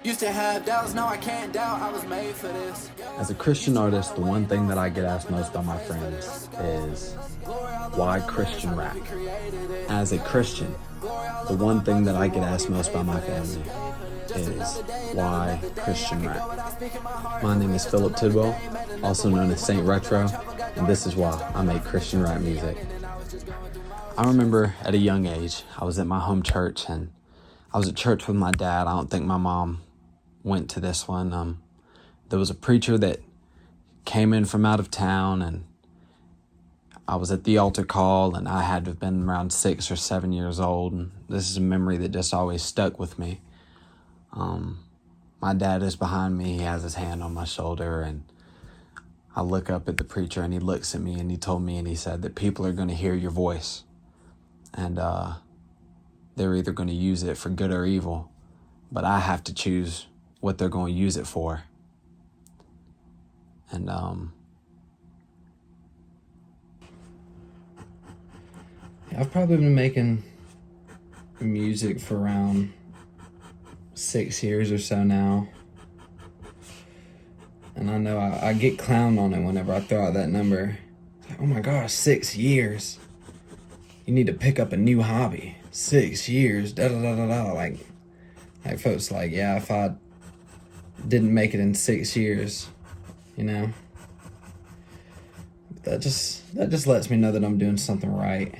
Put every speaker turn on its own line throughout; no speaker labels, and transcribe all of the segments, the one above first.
Used to have doubts, now I can't doubt I was made for this.
As a Christian artist, the one thing that I get asked most by my friends is, why Christian rap? As a Christian, the one thing that I get asked most by my family is, why Christian rap? My name is Philip Tidwell, also known as Saint Retro, and this is why I make Christian rap music. I remember at a young age, I was at my home church, and I was at church with my dad. I don't think my mom went to this one. There was a preacher that came in from out of town, and I was at the altar call, and I had to have been around 6 or 7 years old, and this is a memory that just always stuck with me. My dad is behind me. He has his hand on my shoulder, and I look up at the preacher, and he looks at me, and he told me, and he said that people are going to hear your voice, and they're either going to use it for good or evil, but I have to choose what they're going to use it for. And I've probably been making music for around 6 years or so now. And I know I get clowned on it whenever I throw out that number. It's like, oh my gosh, 6 years. You need to pick up a new hobby. 6 years, da-da-da-da-da. Like folks like, yeah, if I didn't make it in 6 years, you know, that just lets me know that I'm doing something right.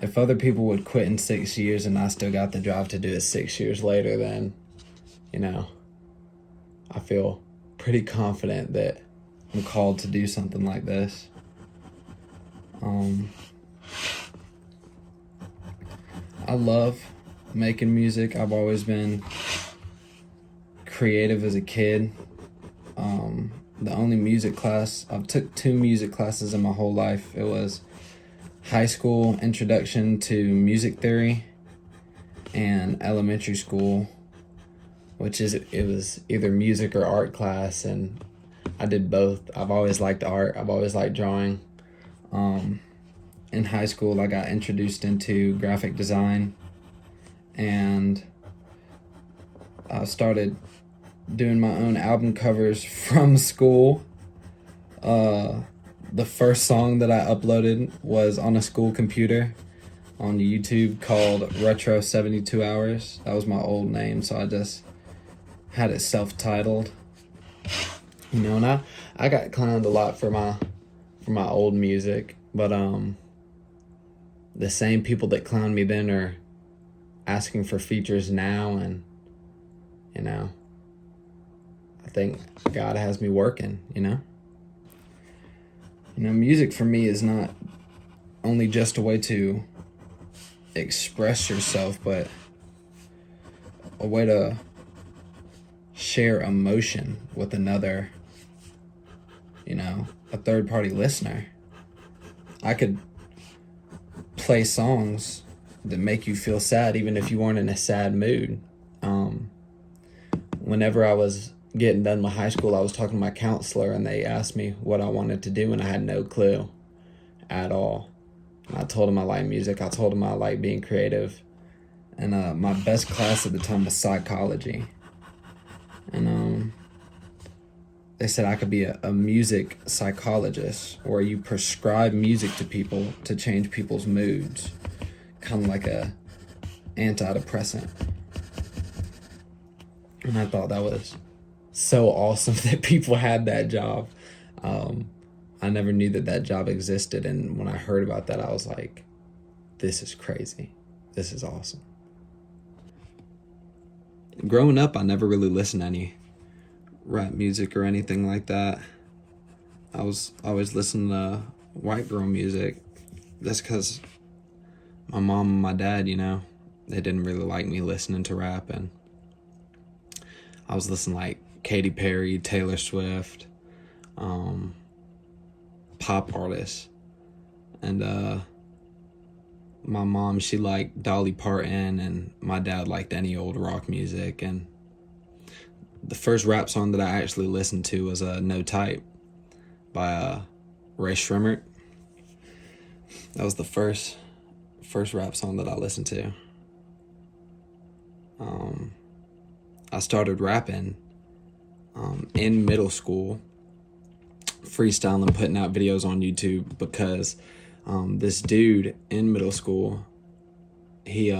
If other people would quit in 6 years and I still got the drive to do it 6 years later, then, you know, I feel pretty confident that I'm called to do something like this. I love making music. I've always been creative as a kid. The only music class, I've took 2 music classes in my whole life. It was high school introduction to music theory and elementary school, it was either music or art class, and I did both. I've always liked art. I've always liked drawing. In high school, I got introduced into graphic design, and I started doing my own album covers from school. The first song that I uploaded was on a school computer on YouTube called Retro 72 Hours. That was my old name, so I just had it self-titled. You know, and I got clowned a lot for my old music, but the same people that clowned me then are asking for features now, and you know, I think God has me working, you know? You know, music for me is not only just a way to express yourself, but a way to share emotion with another, you know, a third-party listener. I could play songs that make you feel sad even if you weren't in a sad mood. Whenever I was getting done with high school, I was talking to my counselor, and they asked me what I wanted to do, and I had no clue at all. And I told them I like music. I told them I like being creative. And my best class at the time was psychology. And they said I could be a music psychologist, where you prescribe music to people to change people's moods, kind of like a antidepressant. And I thought that was so awesome that people had that job. I never knew that job existed, and when I heard about that, I was like, this is crazy. This is awesome. Growing up, I never really listened to any rap music or anything like that. I was always listening to white girl music. That's because my mom and my dad, you know, they didn't really like me listening to rap, and I was listening to like Katy Perry, Taylor Swift, pop artists. And my mom, she liked Dolly Parton, and my dad liked any old rock music. And the first rap song that I actually listened to was No Type by Ray Shrimmer. That was the first rap song that I listened to. I started rapping in middle school, freestyling, putting out videos on YouTube because this dude in middle school, he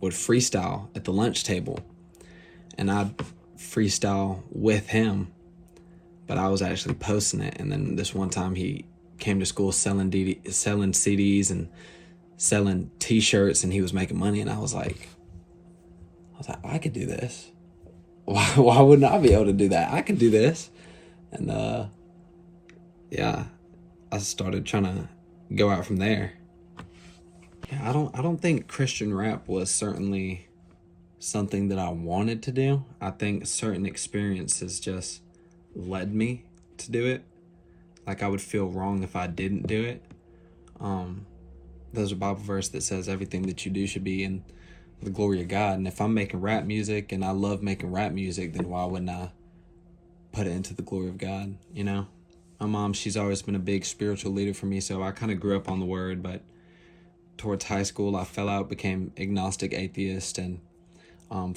would freestyle at the lunch table, and I'd freestyle with him, but I was actually posting it. And then this one time he came to school selling CDs and selling t-shirts, and he was making money, and I was like, I could do this. Why wouldn't I be able to do that? I could do this. And yeah, I started trying to go out from there. Yeah, I don't think Christian rap was certainly something that I wanted to do. I think certain experiences just led me to do it. Like, I would feel wrong if I didn't do it. There's a Bible verse that says everything that you do should be in the glory of God. And if I'm making rap music and I love making rap music, then why wouldn't I put it into the glory of God, you know? My mom, she's always been a big spiritual leader for me, so I kind of grew up on the word, but towards high school, I fell out, became agnostic atheist, and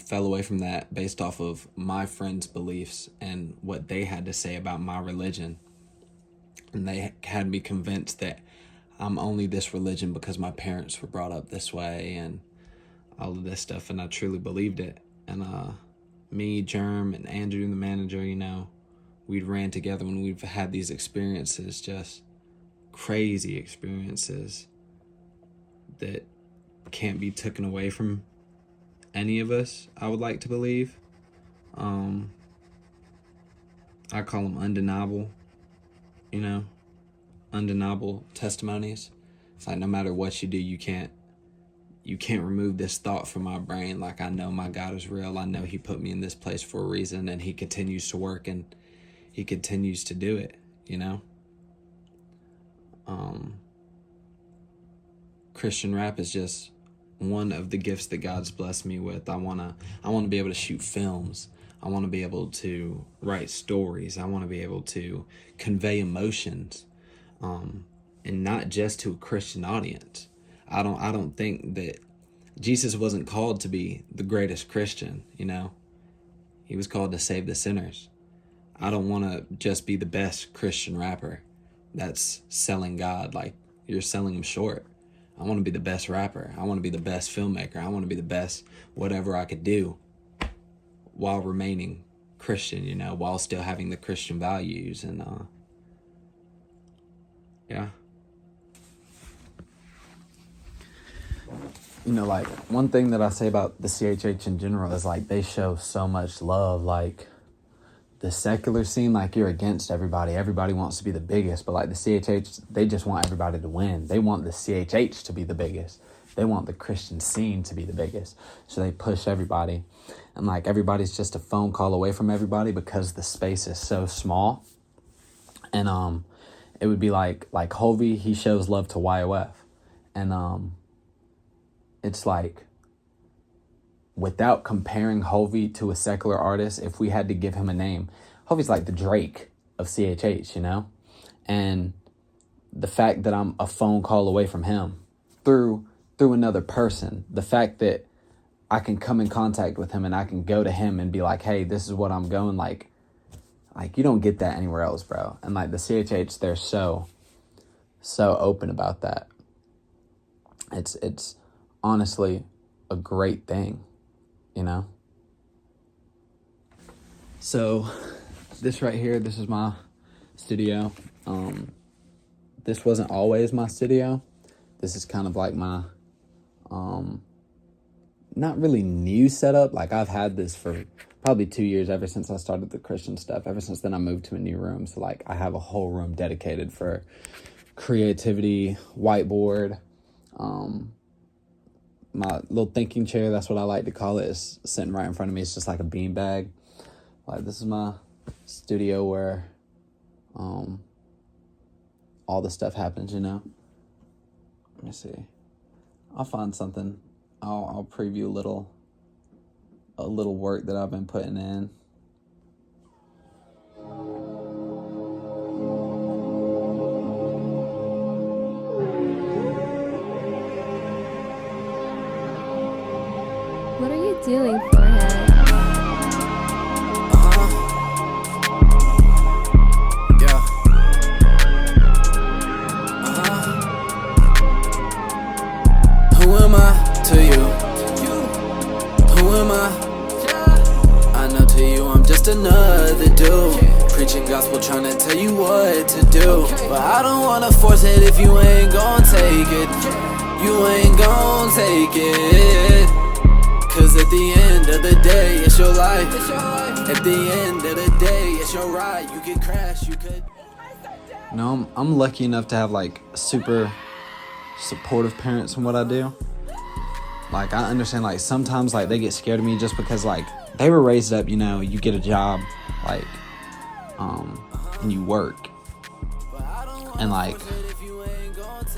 fell away from that based off of my friends' beliefs and what they had to say about my religion. And they had me convinced that I'm only this religion because my parents were brought up this way and all of this stuff, and I truly believed it. And me, Germ, and Andrew, the manager, you know, we'd ran together when we've had these experiences, just crazy experiences that can't be taken away from any of us, I would like to believe. I call them undeniable, you know, undeniable testimonies. It's like, no matter what you do, you can't remove this thought from my brain. Like, I know my God is real. I know he put me in this place for a reason, and he continues to work, and he continues to do it, you know? Christian rap is just one of the gifts that God's blessed me with. I wanna be able to shoot films. I want to be able to write stories. I want to be able to convey emotions, and not just to a Christian audience. I don't think that Jesus wasn't called to be the greatest Christian, you know? He was called to save the sinners. I don't want to just be the best Christian rapper. That's selling God. Like, you're selling him short. I want to be the best rapper. I want to be the best filmmaker. I want to be the best whatever I could do while remaining Christian, you know, while still having the Christian values. And yeah. You know, like, one thing that I say about the CHH in general is, like, they show so much love. Like, the secular scene, like, you're against everybody. Everybody wants to be the biggest, but, like, the CHH, they just want everybody to win. They want the CHH to be the biggest. They want the Christian scene to be the biggest. So they push everybody. And, like, everybody's just a phone call away from everybody because the space is so small. And it would be like Hovey, he shows love to YOF. And it's like, without comparing Hovey to a secular artist, if we had to give him a name, Hovey's like the Drake of CHH, you know? And the fact that I'm a phone call away from him through another person, the fact that I can come in contact with him and I can go to him and be like, hey, this is what I'm going, like you don't get that anywhere else, bro. And, like, the CHH, they're so open about that. It's honestly a great thing, you know? So this right here, this is my studio. This wasn't always my studio. This is kind of like my not really new setup. Like, I've had this for probably 2 years, ever since I started the Christian stuff. Ever since then, I moved to a new room. So, like, I have a whole room dedicated for creativity, whiteboard. My little thinking chair, that's what I like to call it, is sitting right in front of me. It's just like a beanbag. Like, this is my studio where all the stuff happens, you know? Let me see. I'll find something. I'll preview a little work that I've been putting in.
What are you doing, forehead?
just another dude preaching gospel, trying to tell you what to do. But I don't wanna force it if you ain't gon' take it. You ain't gon' take it. Cause at the end of the day, it's your life. At the end of the day, it's your ride. You could crash, you could.
No, I'm lucky enough to have like super supportive parents in what I do. Like, I understand, like, sometimes, like, they get scared of me just because, like, they were raised up, you know, you get a job, like, and you work. And, like,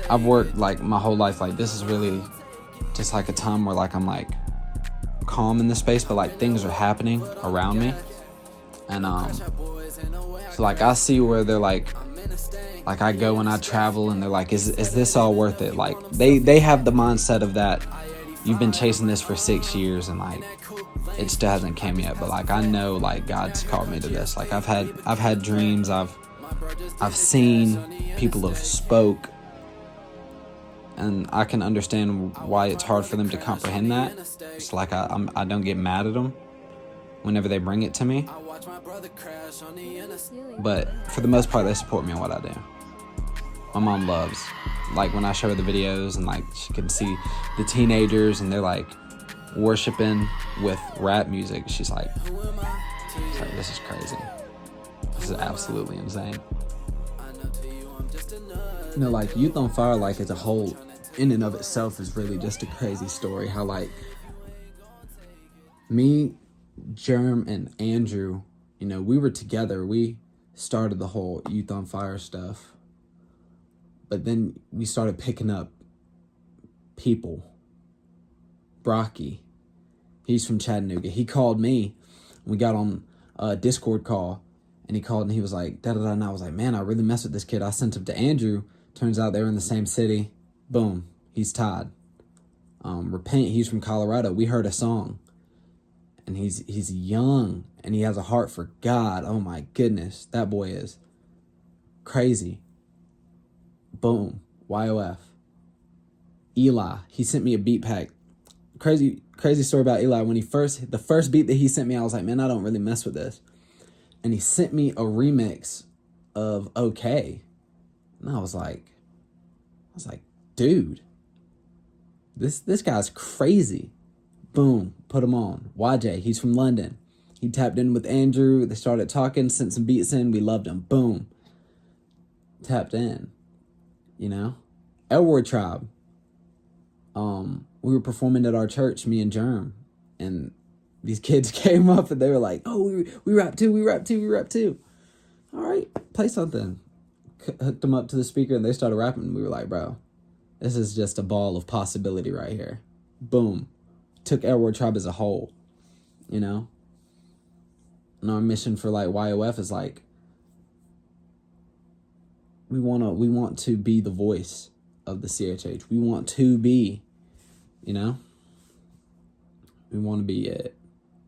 I've worked, like, my whole life. Like, this is really just, like, a time where, like, I'm, like, calm in the space, but, like, things are happening around me. And, so, like, I see where they're, like, I go and I travel, and they're like, is this all worth it? Like, they have the mindset of that. You've been chasing this for 6 years and like it still hasn't came yet, but like I know like God's called me to this. Like I've had dreams, I've seen, people have spoke, and I can understand why it's hard for them to comprehend that. It's like I don't get mad at them whenever they bring it to me, but for the most part they support me in what I do. My mom loves, like, when I show her the videos and, like, she can see the teenagers and they're, like, worshiping with rap music. She's like, this is crazy. This is absolutely insane. You know, like, Youth on Fire, like, as a whole, in and of itself is really just a crazy story. How, like, me, Jerm, and Andrew, you know, we were together. We started the whole Youth on Fire stuff. But then we started picking up people. Brocky, he's from Chattanooga. He called me. We got on a Discord call, and he called and he was like, da-da-da, and I was like, man, I really mess with this kid. I sent him to Andrew. Turns out they were in the same city. Boom, he's tied. Repent, he's from Colorado. We heard a song, and he's young, and he has a heart for God. Oh my goodness, that boy is crazy. Boom, YOF. Eli, he sent me a beat pack. Crazy story about Eli. When the first beat that he sent me, I was like, man, I don't really mess with this. And he sent me a remix of OK. And I was like, dude, this guy's crazy. Boom, put him on. YJ, he's from London. He tapped in with Andrew. They started talking, sent some beats in. We loved him. Boom. Tapped in. You know? Elroy Tribe. We were performing at our church, me and Germ. And these kids came up and they were like, oh, we rap too, we rap too, we rap too. All right, play something. Hooked them up to the speaker and they started rapping. We were like, bro, this is just a ball of possibility right here. Boom. Took Elroy Tribe as a whole, you know? And our mission for like YOF is like, we want to be the voice of the CHH. We want to be, you know? We want to be it.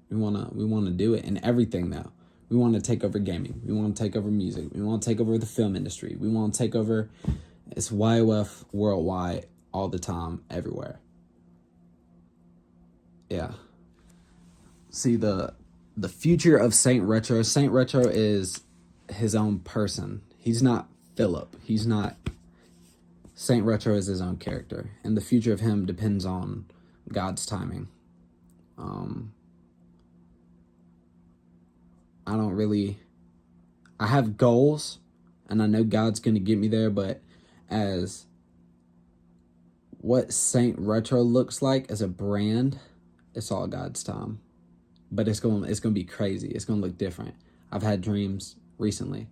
We want to do it in everything now. We want to take over gaming. We want to take over music. We want to take over the film industry. We want to take over, it's YOF worldwide, all the time, everywhere. Yeah. See, the future of Saint Retro is his own person. He's not Philip. Saint Retro is his own character. And the future of him depends on God's timing. I have goals, and I know God's going to get me there, but as what Saint Retro looks like as a brand, it's all God's time. But it's going to be crazy. It's going to look different. I've had dreams recently,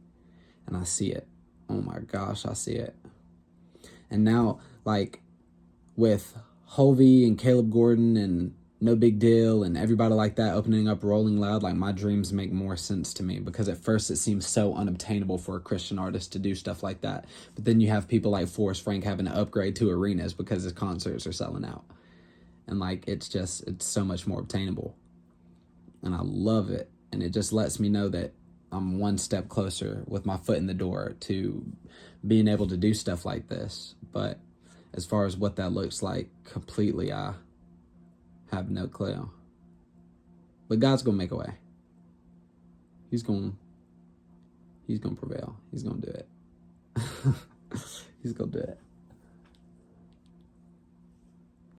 and I see it. Oh my gosh, I see it. And now, like, with Hovey and Caleb Gordon and No Big Deal and everybody like that opening up Rolling Loud, like, my dreams make more sense to me, because at first it seems so unobtainable for a Christian artist to do stuff like that. But then you have people like Forrest Frank having to upgrade to arenas because his concerts are selling out. And, like, it's so much more obtainable. And I love it. And it just lets me know that I'm one step closer with my foot in the door to being able to do stuff like this. But as far as what that looks like completely, I have no clue. But God's going to make a way. he's gonna prevail. He's gonna do it. He's gonna do it.